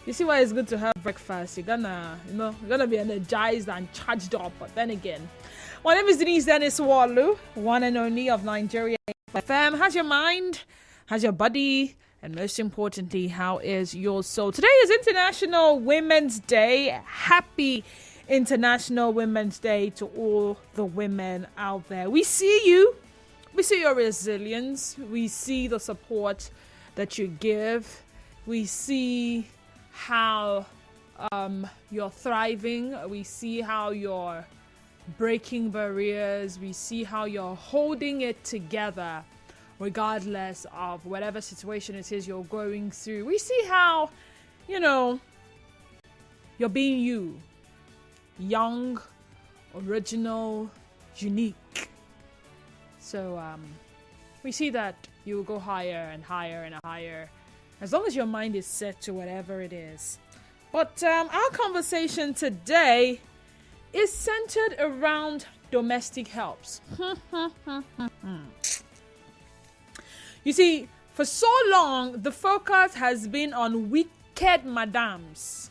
You see why it's good to have breakfast. You're gonna be energized and charged up. But then again, my name is Denise Dennis Walu, one and only of Nigeria FM. How's your mind? How's your body? And most importantly, how is your soul? Today is International Women's Day. Happy International Women's Day to all the women out there. We see you. We see your resilience. We see the support that you give. We see how you're thriving. We see how you're breaking barriers. We see how you're holding it together regardless of whatever situation it is you're going through. We see how, you're being you. Young, original, unique. So we see that you will go higher and higher and higher as long as your mind is set to whatever it is. But our conversation today is centered around domestic helps. You see, for so long, the focus has been on wicked madams.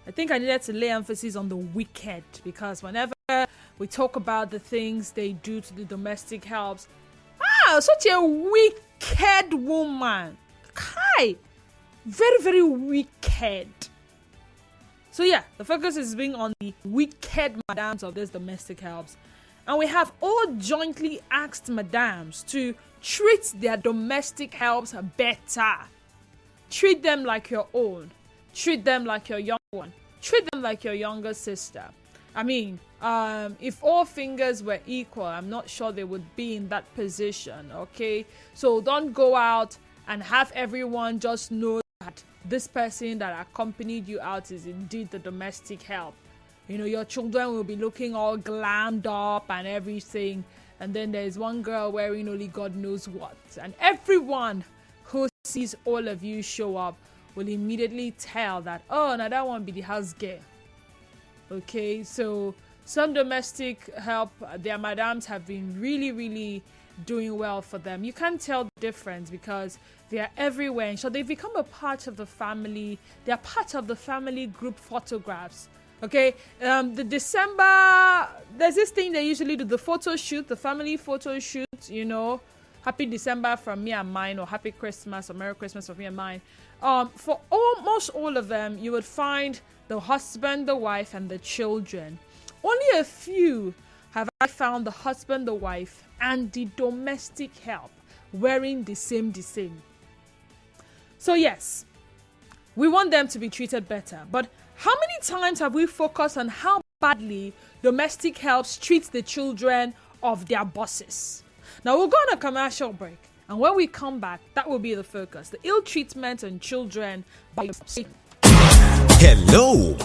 I think I needed to lay emphasis on the wicked because whenever we talk about the things they do to the domestic helps, such a wicked woman. Kai! Very, very wicked. So yeah, the focus is being on the wicked madams of these domestic helps. And we have all jointly asked madams to treat their domestic helps better. Treat them like your own. Treat them like your young one. Treat them like your younger sister. I mean, if all fingers were equal, I'm not sure they would be in that position, okay? So don't go out and have everyone just know that this person that accompanied you out is indeed the domestic help. Your children will be looking all glammed up and everything. And then there's one girl wearing only God knows what. And everyone who sees all of you show up will immediately tell that, oh, now that one be the house girl. Okay, so some domestic help, their madams have been really, really doing well for them. You can't tell the difference because they are everywhere. So they've become a part of the family. They are part of the family group photographs. Okay, the December, there's this thing they usually do, the photo shoot, the family photo shoot, Happy December from me and mine, or Happy Christmas or Merry Christmas from me and mine. For almost all of them, you would find the husband, the wife, and the children. Only a few have I found the husband, the wife, and the domestic help wearing the same. So yes, we want them to be treated better. But how many times have we focused on how badly domestic helps treat the children of their bosses? Now we'll go on a commercial break. And when we come back, that will be the focus. The ill treatment on children by Hello.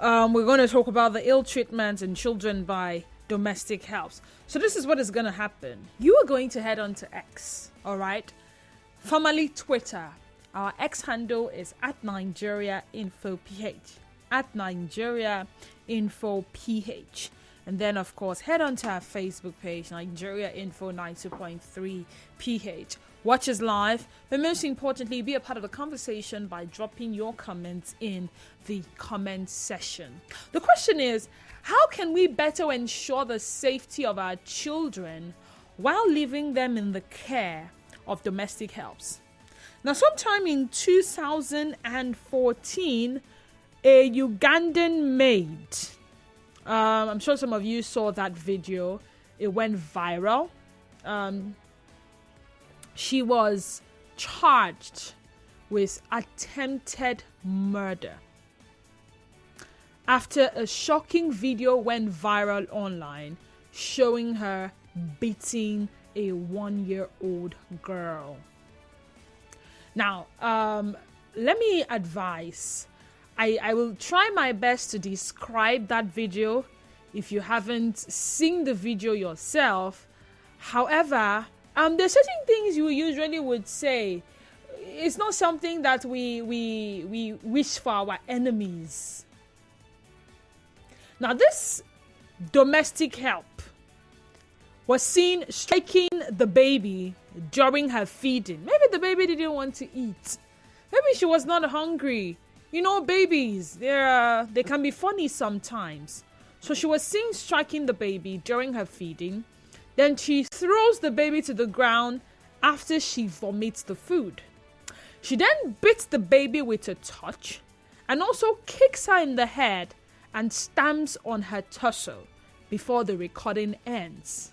we're going to talk about the ill treatment in children by domestic helps. So this is what is going to happen. You are going to head on to X, all right? Formerly Twitter. Our X handle is @NigeriaInfoPH. @NigeriaInfoPH. And then, of course, head on to our Facebook page, Nigeria Info 92.3 PH. Watch us live, but most importantly, be a part of the conversation by dropping your comments in the comment section. The question is, how can we better ensure the safety of our children while leaving them in the care of domestic helps? Now, sometime in 2014, a Ugandan maid, I'm sure some of you saw that video. It went viral. She was charged with attempted murder after a shocking video went viral online showing her beating a 1-year-old girl. Now, let me advise. I will try my best to describe that video if you haven't seen the video yourself. However, there's certain things you usually would say. It's not something that we wish for our enemies. Now, this domestic help was seen striking the baby during her feeding. Maybe the baby didn't want to eat. Maybe she was not hungry. You know, babies, they can be funny sometimes. So she was seen striking the baby during her feeding. Then she throws the baby to the ground after she vomits the food. She then beats the baby with a touch and also kicks her in the head and stamps on her torso before the recording ends.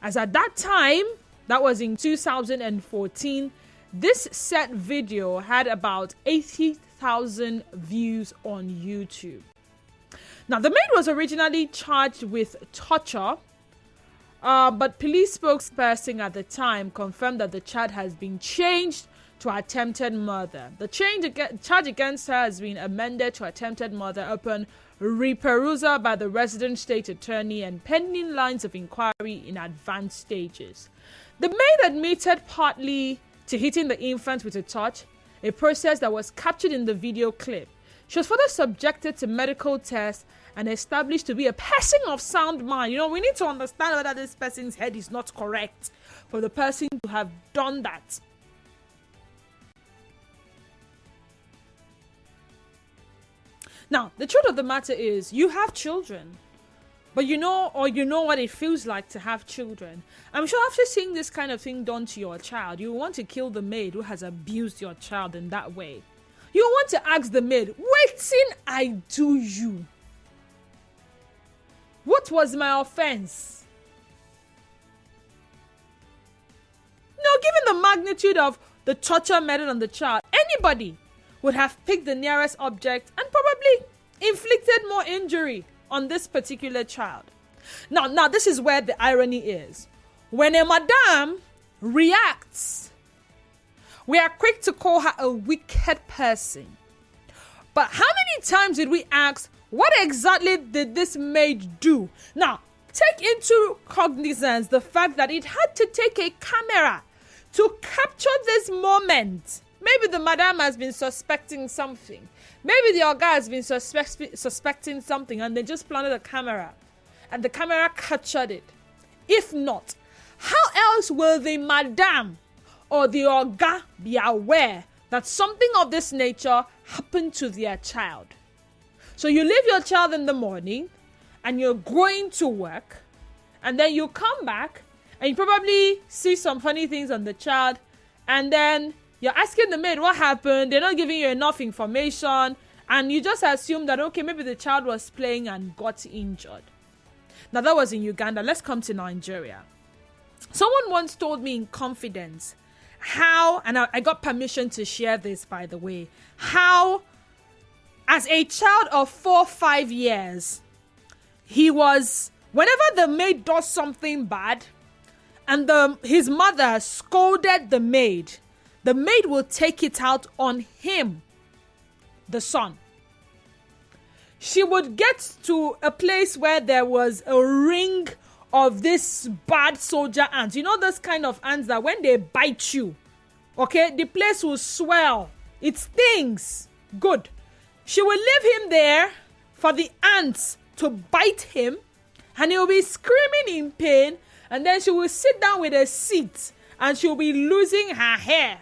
As at that time, that was in 2014, this set video had about 80,000 views on YouTube. Now, the maid was originally charged with torture, but police spokesperson at the time confirmed that the charge has been changed to attempted murder. The charge against her has been amended to attempted murder upon reperusal by the resident state attorney and pending lines of inquiry in advanced stages. The maid admitted partly to hitting the infant with a touch, a process that was captured in the video clip. She was further subjected to medical tests and established to be a person of sound mind. You know, we need to understand whether this person's head is not correct for the person to have done that. Now, the truth of the matter is, you have children, but you know what it feels like to have children. I'm sure after seeing this kind of thing done to your child, you want to kill the maid who has abused your child in that way. You want to ask the maid, "Waiting I do you? What was my offense?" Now, given the magnitude of the torture meted on the child, anybody would have picked the nearest object and probably inflicted more injury on this particular child. Now, this is where the irony is. When a madam reacts, we are quick to call her a wicked person. But how many times did we ask, what exactly did this maid do? Now, take into cognizance the fact that it had to take a camera to capture this moment. Maybe the madam has been suspecting something. Maybe the guy has been suspecting something and they just planted a camera and the camera captured it. If not, how else will the madam or the oga be aware that something of this nature happened to their child? So you leave your child in the morning and you're going to work, and then you come back and you probably see some funny things on the child, and then you're asking the maid what happened. They're not giving you enough information, and you just assume that, okay, maybe the child was playing and got injured. Now, that was in Uganda. Let's come to Nigeria. Someone once told me in confidence how, and I got permission to share this, by the way, how as a child of 4 or 5 years, he was, whenever the maid does something bad and his mother scolded the maid will take it out on him, the son. she would get to a place where there was a ring of this bad soldier ants. You know those kind of ants that when they bite you, okay, the place will swell. It stings. Good. She will leave him there for the ants to bite him, and he will be screaming in pain, and then she will sit down with a seat, and she will be losing her hair.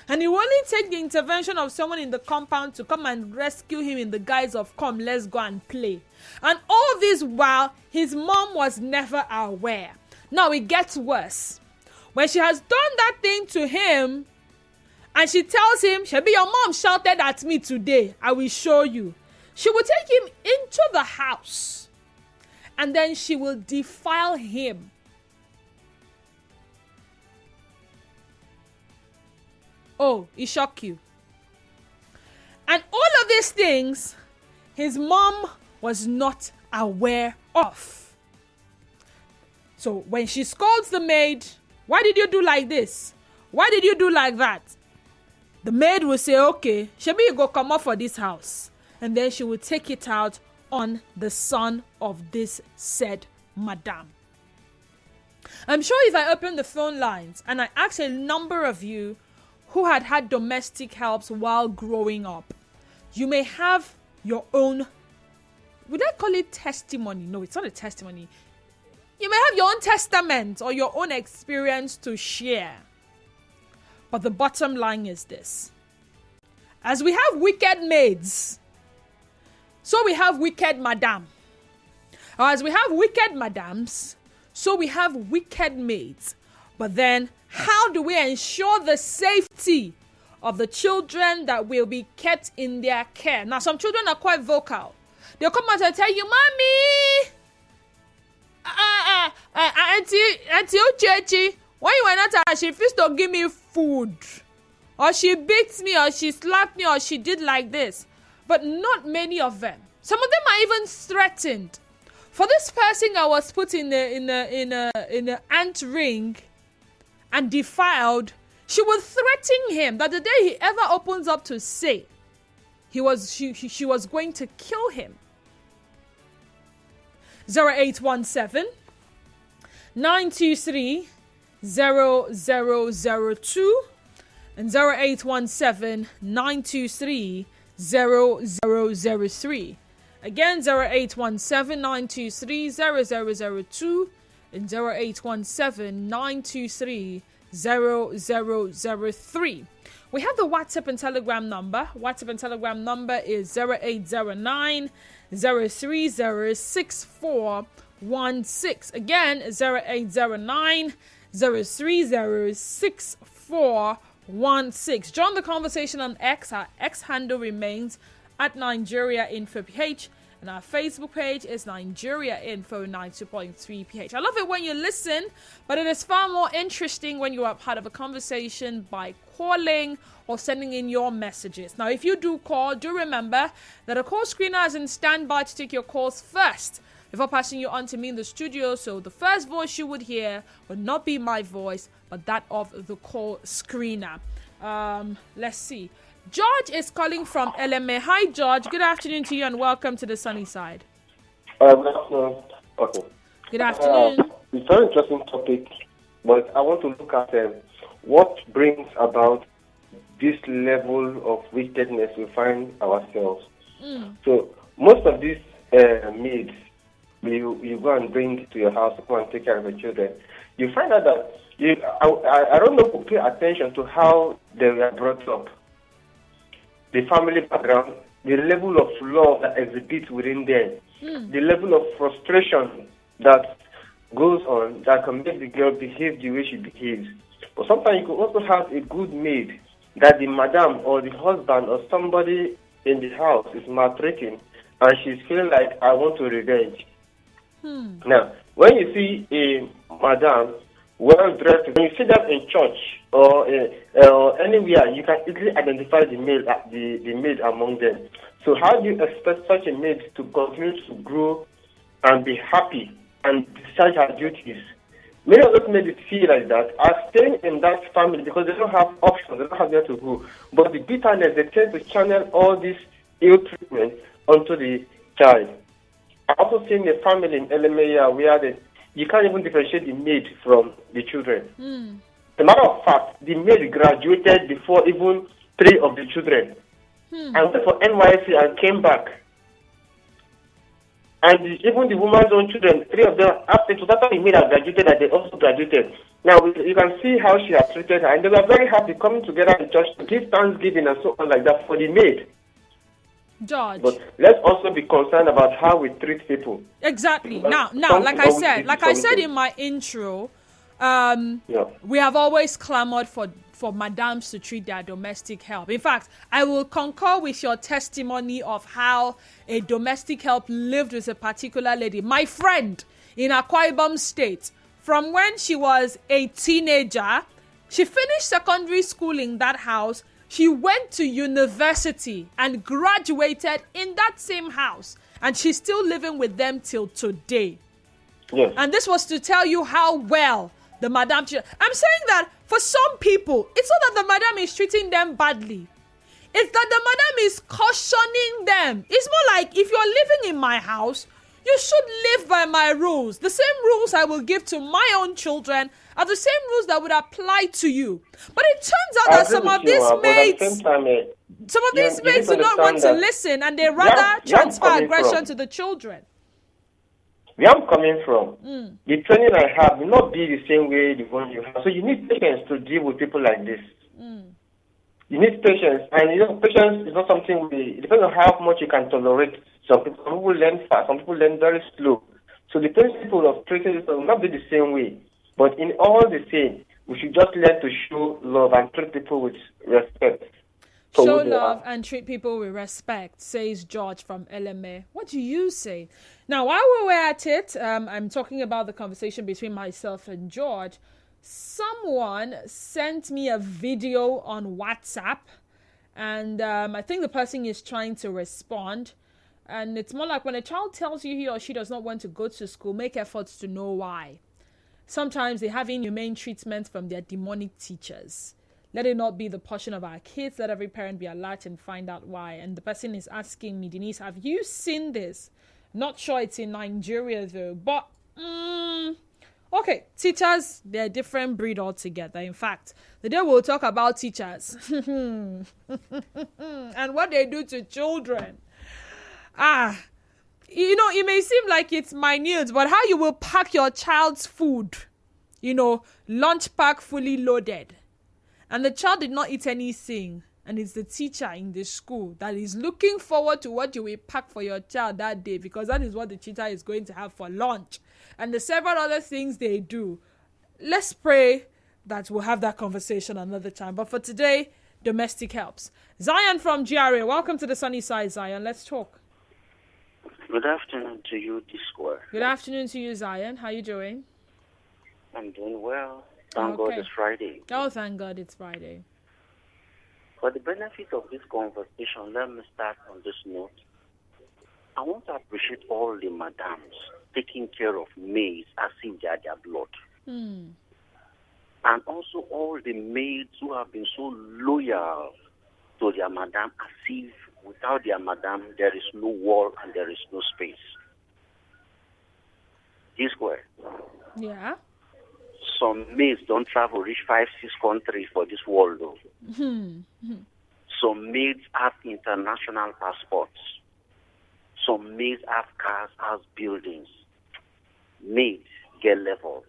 And it will only take the intervention of someone in the compound to come and rescue him in the guise of, come, let's go and play. And all this while, his mom was never aware. Now it gets worse. When she has done that thing to him, and she tells him, Shebi, your mom shouted at me today. I will show you. She will take him into the house, and then she will defile him. Oh, it shocked you. And all of these things, his mom was not aware of. So when she scolds the maid, why did you do like this? Why did you do like that? The maid will say, okay, Shebi, you go come up for this house. And then she will take it out on the son of this said madam. I'm sure if I open the phone lines and I ask a number of you who had domestic helps while growing up, you may have your own, would I call it testimony? No, it's not a testimony. You may have your own testament or your own experience to share. But the bottom line is this. As we have wicked maids, so we have wicked madam. Or as we have wicked madams, so we have wicked maids. But then, how do we ensure the safety of the children that will be kept in their care? Now, some children are quite vocal. They'll come out and tell you, Mommy, Auntie Uchechi, when you went out, she refused to give me food. Or she beat me, or she slapped me, or she did like this. But not many of them. Some of them are even threatened. For this person that was put in a ant ring and defiled, she was threatening him that the day he ever opens up to say, she was going to kill him. 0817 923 0002 and 0817 923 0003. Again, 0817 923 0002 and 0817 923 0003. We have the WhatsApp and Telegram number. WhatsApp and Telegram number is 0809 030 6416. Again, 0809 030 6416. Join the conversation on X. Our X handle remains at Nigeria Info PH, and our Facebook page is Nigeria Info 92.3 PH. I love it when you listen, but it is far more interesting when you are part of a conversation by calling or sending in your messages. Now, if you do call, do remember that a call screener is in standby to take your calls first before passing you on to me in the studio. So the first voice you would hear would not be my voice, but that of the call screener. Let's see. George is calling from LMA. Hi, George. Good afternoon to you and welcome to the sunny side. Good afternoon. Okay. Good afternoon. It's a very interesting topic, but I want to look at what brings about this level of wickedness we find ourselves. So most of these maids, you go and bring to your house to come and take care of your children. You find out that I don't know who pay attention to how they were brought up. The family background, the level of love that exhibits within them, the level of frustration that goes on that can make the girl behave the way she behaves. But sometimes you could also have a good maid that the madam or the husband or somebody in the house is maltreating and she's feeling like, I want to revenge. Now, when you see a madam well-dressed, when you see them in church or anywhere, you can easily identify the maid among them. So how do you expect such a maid to continue to grow and be happy and discharge her duties? Many of those maids feel like that are staying in that family because they don't have options, they don't have where to go. But the bitterness, they tend to channel all this ill treatment onto the child. I've also seen a family in Elemea where you can't even differentiate the maid from the children. As a matter of fact, the maid graduated before even 3 of the children. And went for NYC and came back. And even the woman's own children, 3 of them, after the maid had graduated, and they also graduated. Now, you can see how she has treated her. And they were very happy coming together in church to give thanksgiving and so on like that for the maid. George. But let's also be concerned about how we treat people. Exactly. Now, like I said in my intro, we have always clamored for madams to treat their domestic help. In fact, I will concur with your testimony of how a domestic help lived with a particular lady, my friend in Akwa Ibom State. From when she was a teenager, she finished secondary school in that house. She went to university and graduated in that same house. And she's still living with them till today. Yes. And this was to tell you how well the madam... I'm saying that for some people, it's not that the madam is treating them badly. It's that the madam is cautioning them. It's more like, if you're living in my house, you should live by my rules. The same rules I will give to my own children are the same rules that would apply to you. But it turns out that some of these mates do not want to listen, and they rather transfer aggression to the children. Where I'm coming from, the training I have will not be the same way the one you have. So you need patience to deal with people like this. You need patience, and patience is not something it depends on how much you can tolerate. Some people learn fast, some people learn very slow. So the principle of treating it will not be the same way. But in all the same, we should just learn to show love and treat people with respect. Show love and treat people with respect, says George from LMA. What do you say? Now, while we were at it, I'm talking about the conversation between myself and George. Someone sent me a video on WhatsApp, and I think the person is trying to respond. And it's more like, when a child tells you he or she does not want to go to school, make efforts to know why. Sometimes they have inhumane treatment from their demonic teachers. Let it not be the portion of our kids. Let every parent be alert and find out why. And the person is asking me, Denise, have you seen this? Not sure it's in Nigeria though. But, okay, teachers, they're a different breed altogether. In fact, the day we'll talk about teachers and what they do to children. It may seem like it's minute, but how you will pack your child's food, lunch pack fully loaded, and the child did not eat anything, and it's the teacher in the school that is looking forward to what you will pack for your child that day, because that is what the teacher is going to have for lunch, and the several other things they do. Let's pray that we'll have that conversation another time. But for today, domestic helps. Zion from GRA, welcome to the sunny side, Zion. Let's talk. Good afternoon to you, D-Square. Good afternoon to you, Zion. How are you doing? I'm doing well. Thank God it's Friday. Oh, thank God it's Friday. For the benefit of this conversation, let me start on this note. I want to appreciate all the madams taking care of maids as if they are their blood. And also all the maids who have been so loyal to their madam, as if without their madam, there is no wall and there is no space. D-Square. Yeah. Some maids don't travel, reach 5-6 countries for this world, though. Some maids have international passports. Some maids have cars, have buildings. Maids get level.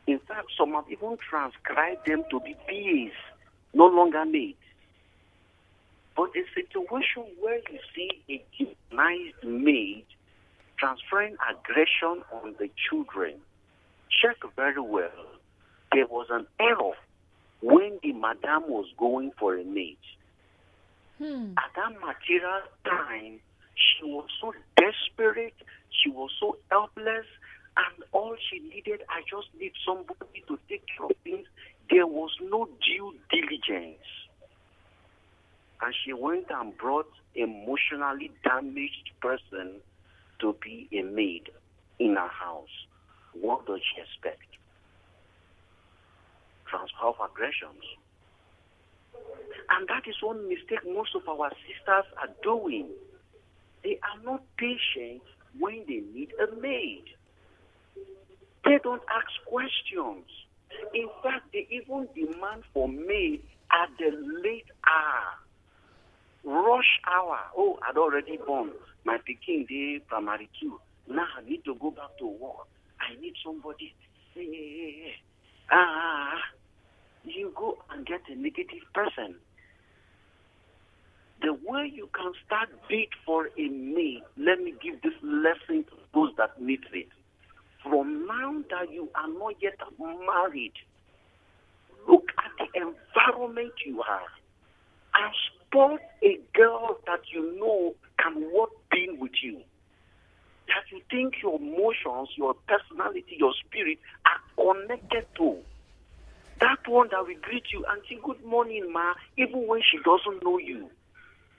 In fact, some have even transcribed them to be PAs, no longer maids. But a situation where you see a demonized maid transferring aggression on the children, check very well. There was an error when the madam was going for a maid. At that material time, she was so desperate, she was so helpless, and all she needed, I just need somebody to take care of things. There was no due diligence. And she went and brought emotionally damaged person to be a maid in her house. What does she expect? Transfer of aggressions. And that is one mistake most of our sisters are doing. They are not patient when they need a maid. They don't ask questions. In fact, they even demand for maid at the late hour, rush hour. Oh, I'd already born. My Peking day primary 2. Now I need to go back to work. I need somebody. Hey. You go and get a negative person. The way you can start bid for a maid, let me give this lesson to those that need it. From now that you are not yet married, look at the environment you are and spot a girl that you know can work being with you. That you think your emotions, your personality, your spirit are connected to. That one that will greet you and say, good morning, ma, even when she doesn't know you.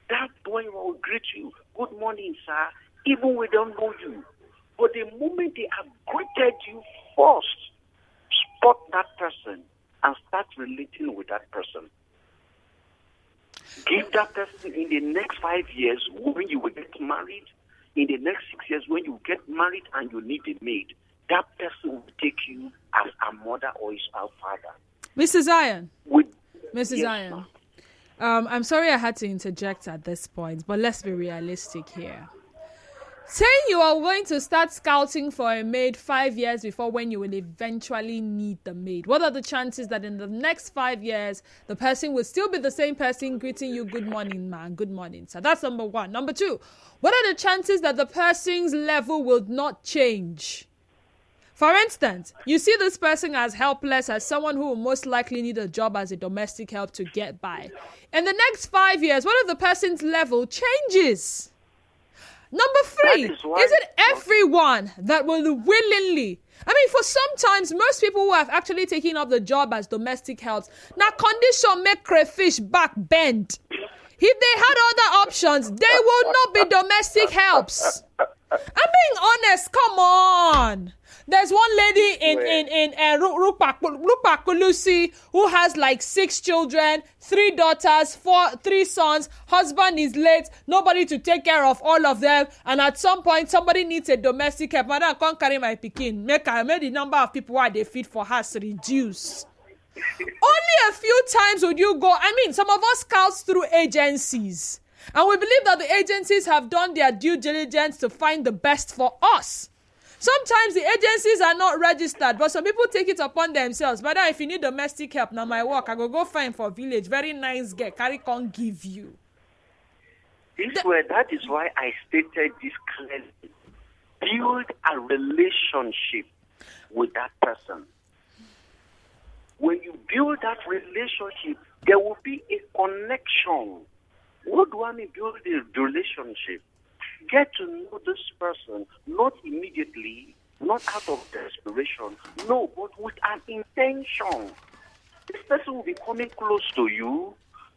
That boy will greet you, good morning, sir, even when they don't know you. But the moment they have greeted you first, spot that person and start relating with that person. Give that person in the next 5 years when you will get married, in the next 6 years when you get married and you need a maid, that person will take you as a mother or as a father. Mr. Zion. Mr. Yes, Zion. I'm sorry I had to interject at this point, but let's be realistic here. Saying you are going to start scouting for a maid 5 years before when you will eventually need the maid. What are the chances that in the next 5 years, the person will still be the same person greeting you, good morning, man, good morning, sir? That's number one. Number two, what are the chances that the person's level will not change? For instance, you see this person as helpless, as someone who will most likely need a job as a domestic help to get by. In the next 5 years, what if the person's level changes? Number three, is it everyone that will willingly? I mean, for sometimes, most people who have actually taken up the job as domestic helps, now condition make crayfish back bend. If they had other options, they will not be domestic helps. I'm being honest, come on. There's one lady in Rupakulusi who has like 6 children, 3 daughters, 3 sons. Husband is late, nobody to take care of all of them. And at some point, somebody needs a domestic help. Madam, I can't carry my pikin. Make the number of people who they feed for us reduce. Only a few times would you go. I mean, some of us scouts through agencies. And we believe that the agencies have done their due diligence to find the best for us. Sometimes the agencies are not registered, but some people take it upon themselves. But if you need domestic help, now my work, I go find for village. Very nice girl, carry con give you. That is why I stated this clearly. Build a relationship with that person. When you build that relationship, there will be a connection. What do I mean build a relationship? Get to know this person, not immediately, not out of desperation, no, but with an intention. This person will be coming close to you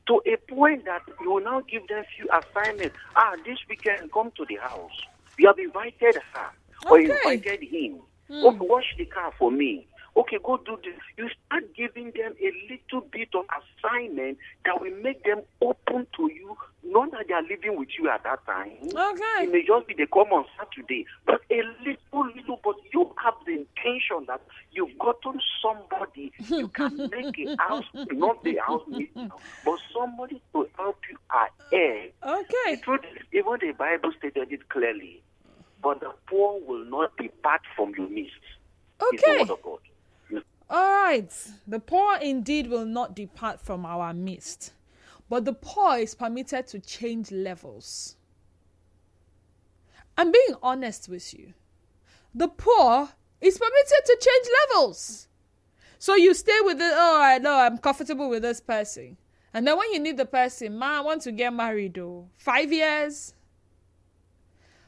to a point that you will now give them few assignments. This weekend, come to the house. You have invited her or invited him. Okay, wash the car for me. Okay, go do this. You start giving them a little bit of assignment that will make them open to you, not that they are living with you at that time. Okay. It may just be they come on Saturday, but a little, but you have the intention that you've gotten somebody you can make a house, not the housemate now, but somebody to help you ahead. Okay. The truth is, even the Bible stated it clearly, but the poor will not depart from your midst. Okay. It's the word of God. All right. The poor indeed will not depart from our midst. But the poor is permitted to change levels. I'm being honest with you. The poor is permitted to change levels. So you stay with it. Oh, I know I'm comfortable with this person. And then when you need the person, I want to get married though. 5 years.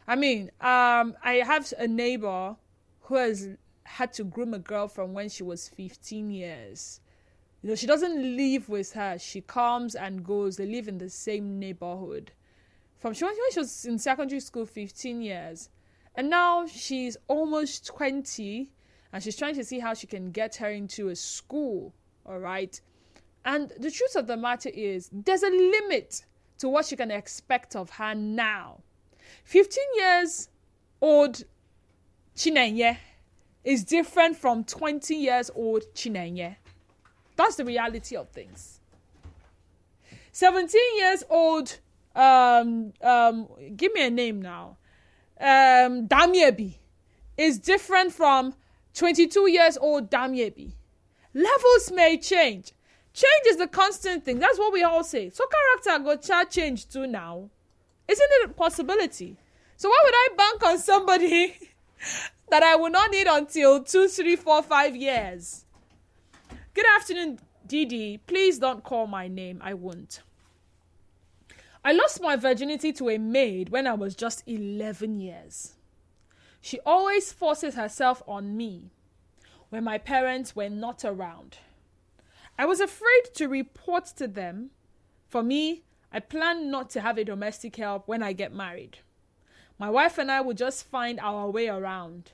I mean, I have a neighbor who has had to groom a girl from when she was 15 years. You know, she doesn't live with her. She comes and goes. They live in the same neighborhood. When she was in secondary school, 15 years. And now she's almost 20. And she's trying to see how she can get her into a school. All right. And the truth of the matter is, there's a limit to what you can expect of her now. 15 years old Chinenye is different from 20 years old Chinenye. That's the reality of things. 17 years old, give me a name now, Damiebi is different from 22 years old Damiebi. Levels may change. Change is the constant thing. That's what we all say. So character go change too now. Isn't it a possibility? So why would I bank on somebody that I will not need until 2, 3, 4, 5 years? Good afternoon, Didi. Please don't call my name. I won't. I lost my virginity to a maid when I was just 11 years. She always forces herself on me when my parents were not around. I was afraid to report to them. For me, I plan not to have a domestic help when I get married. My wife and I will just find our way around.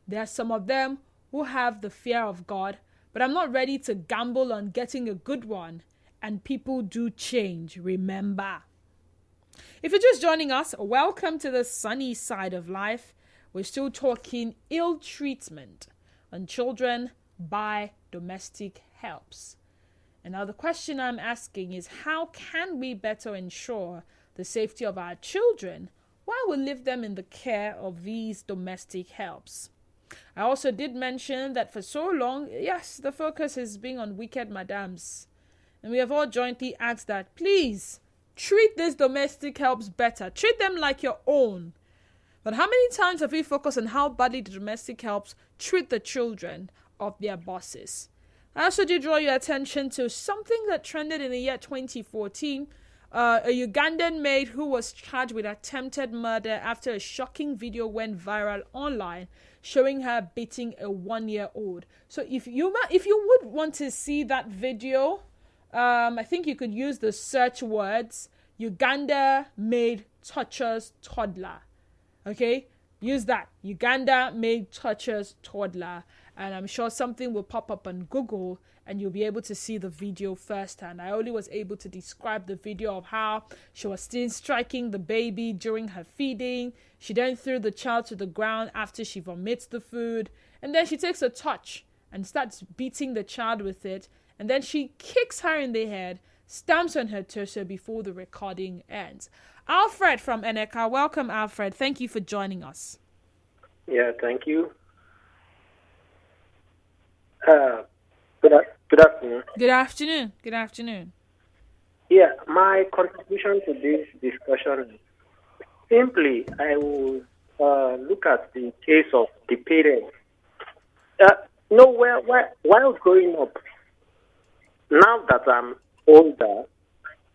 There are some of them who have the fear of God, but I'm not ready to gamble on getting a good one. And people do change, remember. If you're just joining us, welcome to the sunny side of life. We're still talking ill treatment on children by domestic helps. And now the question I'm asking is, how can we better ensure the safety of our children while we leave them in the care of these domestic helps? I also did mention that for so long, yes, the focus has been on wicked madams. And we have all jointly asked that, please, treat these domestic helps better. Treat them like your own. But how many times have we focused on how badly the domestic helps treat the children of their bosses? I also do draw your attention to something that trended in the year 2014. A Ugandan maid who was charged with attempted murder after a shocking video went viral online showing her beating a 1-year-old. So if you would want to see that video, I think you could use the search words Uganda maid tortures toddler. Okay, use that. Uganda maid tortures toddler. And I'm sure something will pop up on Google and you'll be able to see the video firsthand. I only was able to describe the video of how she was still striking the baby during her feeding. She then threw the child to the ground after she vomits the food. And then she takes a torch and starts beating the child with it. And then she kicks her in the head, stamps on her torso before the recording ends. Alfred from Eneka. Welcome, Alfred. Thank you for joining us. Yeah, thank you. Good afternoon. Good afternoon. Good afternoon. Yeah, my contribution to this discussion is simply I will look at the case of the parents. While growing up, now that I'm older,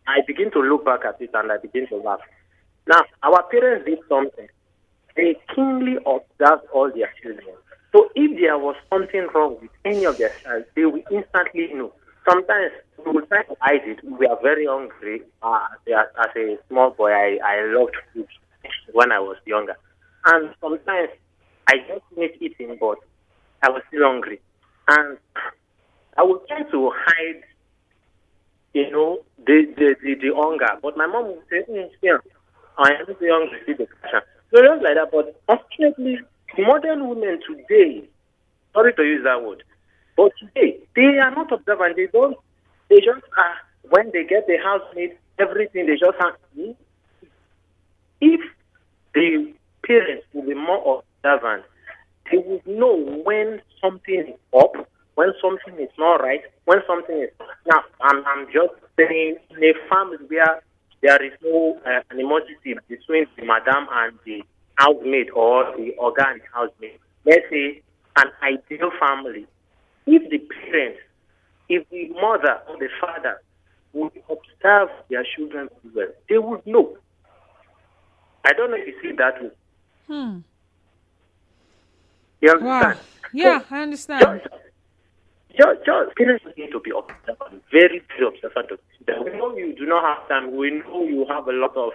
I begin to look back at it and I begin to laugh. Now, our parents did something. They keenly observed all their children. So if there was something wrong with any of their child, they will instantly know. Sometimes we will try to hide it. We are very hungry. As a small boy, I loved food when I was younger. And sometimes I just finished eating, but I was still hungry. And I would try to hide, the hunger. But my mom would say, yeah, I am too young to see the passion. So just like that. But unfortunately, modern women today, sorry to use that word, but today, they are not observant. They just are, when they get the housemaid, everything, they just have. If the parents will be more observant, they would know when something is up, when something is not right, when something is. Now, I'm just saying, in a family where there is no animosity between the madam and the housemaid or the oga and the housemaid. Let's say an ideal family. If the parents, if the mother or the father would observe their children well, they would know. I don't know if you see that way. You understand? Wow. Yeah, I understand. Just parents need to be observant, very, very observant. We know you do not have time. We know you have a lot of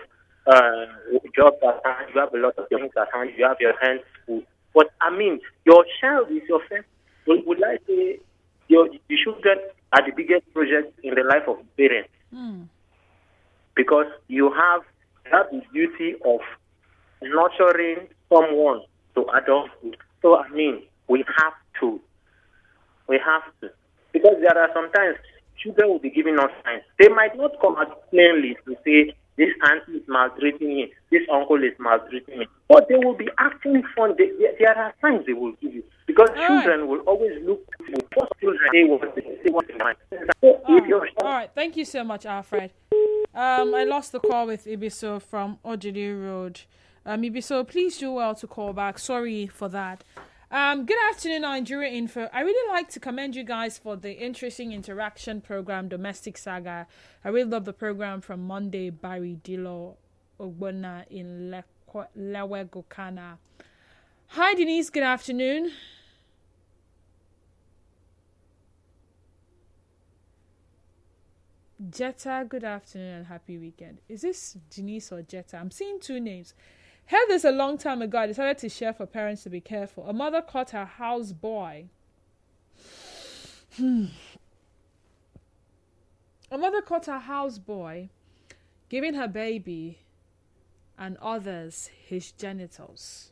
jobs at hand. You have a lot of things at hand. You have your hands full. But I mean, your child is your first. Would I say your children are the biggest project in the life of parents? Because you have the duty of nurturing someone to adulthood. So, I mean, we have to. Because there are sometimes children will be giving us signs. They might not come out plainly to say, this auntie is maltreating me, this uncle is maltreating me. But they will be acting fun. There are signs they will give you. Because children will always look to you. Most children say what they want. So all right. Thank you so much, Alfred. I lost the call with Ibiso from Ojidi Road. Ibiso, please do well to call back. Sorry for that. Good afternoon, Nigeria Info. I really like to commend you guys for the interesting interaction program, Domestic Saga. I really love the program from Monday, Barry Dilo Ogbonna in Lewe Gokana. Hi, Denise. Good afternoon. Jetta, good afternoon and happy weekend. Is this Denise or Jetta? I'm seeing two names. Heard this a long time ago. I decided to share for parents to be careful. A mother caught her house boy. A mother caught her house boy giving her baby and others his genitals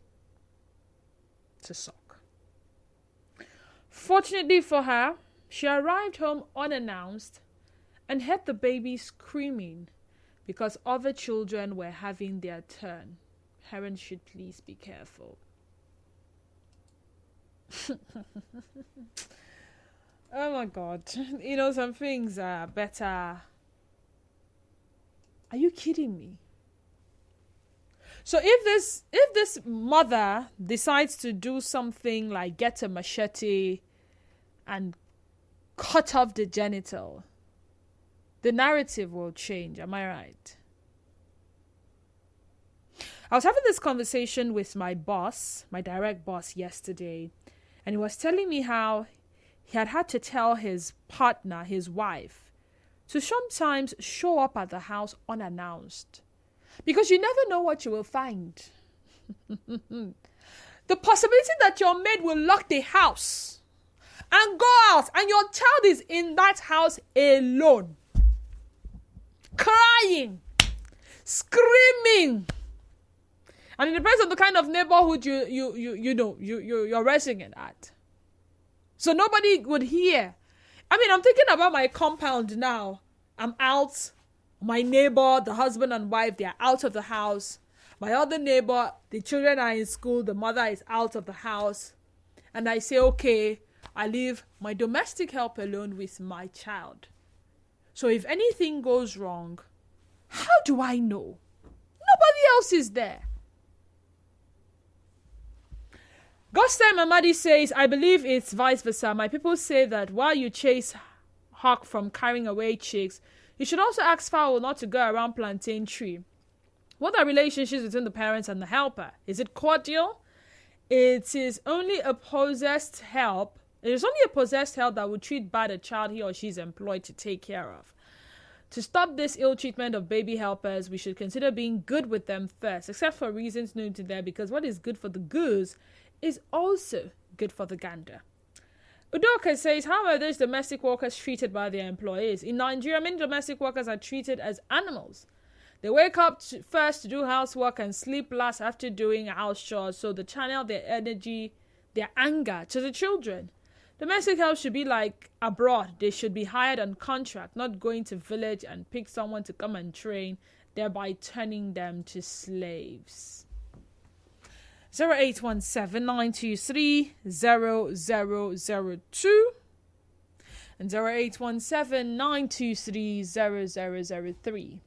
to suck. Fortunately for her, she arrived home unannounced and heard the baby screaming because other children were having their turn. Parents should please be careful. Oh my God. You know, some things are better. Are you kidding me? So if this mother decides to do something like get a machete and cut off the genital, the narrative will change. Am I right? I was having this conversation with my boss, my direct boss, yesterday, and he was telling me how he had to tell his partner, his wife, to sometimes show up at the house unannounced. Because you never know what you will find. The possibility that your maid will lock the house and go out and your child is in that house alone, crying, screaming. And it depends on the kind of neighborhood you're resident at. So nobody would hear. I mean, I'm thinking about my compound now. I'm out. My neighbor, the husband and wife, they are out of the house. My other neighbor, the children are in school. The mother is out of the house. And I say, okay, I leave my domestic help alone with my child. So if anything goes wrong, how do I know? Nobody else is there. Gostem Amadi says, I believe it's vice versa. My people say that while you chase hawk from carrying away chicks, you should also ask fowl not to go around plantain tree. What are relationships between the parents and the helper? Is it cordial? It is only a possessed help. It is only a possessed help that would treat bad a child he or she is employed to take care of. To stop this ill treatment of baby helpers, we should consider being good with them first, except for reasons known to them, because what is good for the goose is also good for the gander. Udoka says, how are those domestic workers treated by their employees? In Nigeria, many domestic workers are treated as animals. They wake up first to do housework and sleep last after doing house chores, so they channel their energy, their anger to the children. Domestic help should be like abroad. They should be hired on contract, not going to village and pick someone to come and train, thereby turning them to slaves. 0817-923-0002 and 0817-923-0003.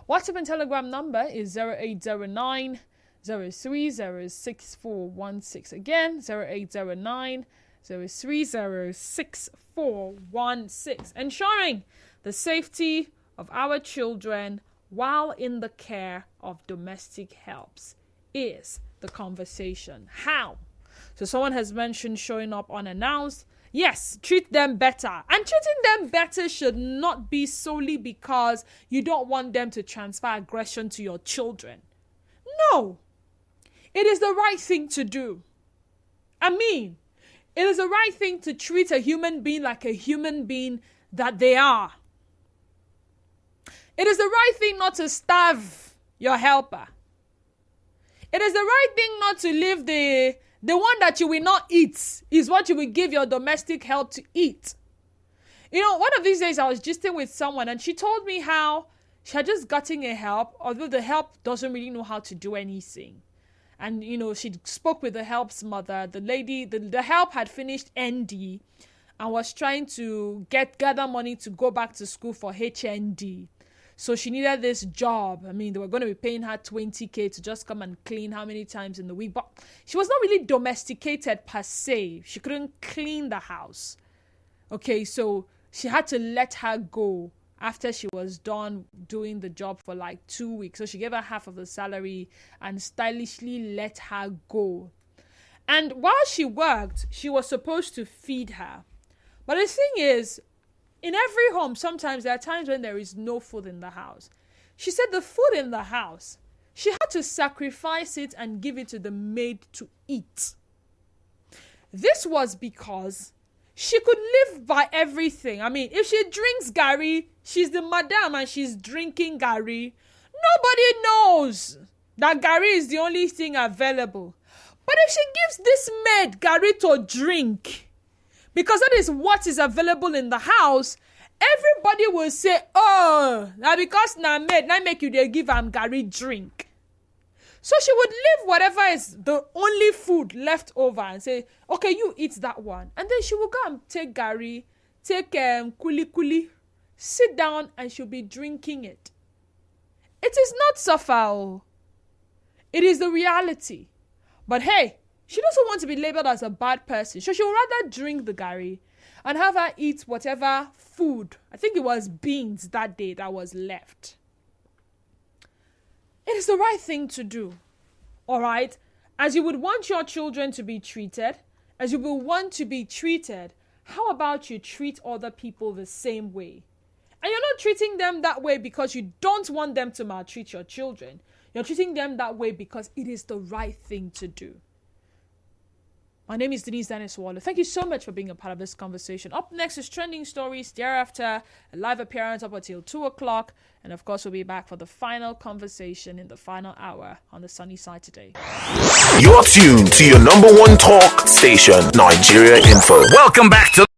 WhatsApp and Telegram number is 0809-030-6416. Again, 0809-030-6416. Ensuring the safety of our children while in the care of domestic helps is the conversation. How? So someone has mentioned showing up unannounced. Yes, treat them better. And treating them better should not be solely because you don't want them to transfer aggression to your children. No. It is the right thing to do. I mean, it is the right thing to treat a human being like a human being that they are. It is the right thing not to starve your helper. It is the right thing not to leave the one that you will not eat is what you will give your domestic help to eat. You know, one of these days I was gisting with someone and she told me how she had just gotten a help, although the help doesn't really know how to do anything. And, you know, she spoke with the help's mother. The lady, the help had finished ND and was trying to gather money to go back to school for HND. So she needed this job. I mean, they were going to be paying her 20K to just come and clean how many times in the week. But she was not really domesticated per se. She couldn't clean the house. Okay, so she had to let her go after she was done doing the job for like 2 weeks. So she gave her half of the salary and stylishly let her go. And while she worked, she was supposed to feed her. But the thing is, in every home, sometimes there are times when there is no food in the house. She said the food in the house, she had to sacrifice it and give it to the maid to eat. This was because she could live by everything. I mean, if she drinks garri, she's the madam and she's drinking garri. Nobody knows that garri is the only thing available. But if she gives this maid garri to drink, because that is what is available in the house, everybody will say, oh, now because na maid, now make you they give am garri drink. So she would leave whatever is the only food left over and say, okay, you eat that one. And then she will go and take garri, take kuli, sit down and she'll be drinking it. It is not suffer. It is the reality. But hey, she doesn't want to be labeled as a bad person. So she would rather drink the garri and have her eat whatever food. I think it was beans that day that was left. It is the right thing to do. All right? As you would want your children to be treated, as you will want to be treated, how about you treat other people the same way? And you're not treating them that way because you don't want them to maltreat your children. You're treating them that way because it is the right thing to do. My name is Denise Dennis Waller. Thank you so much for being a part of this conversation. Up next is Trending Stories. Thereafter, a live appearance up until 2 o'clock. And of course, we'll be back for the final conversation in the final hour on the Sunny Side today. You're tuned to your number one talk station, Nigeria Info. Welcome back to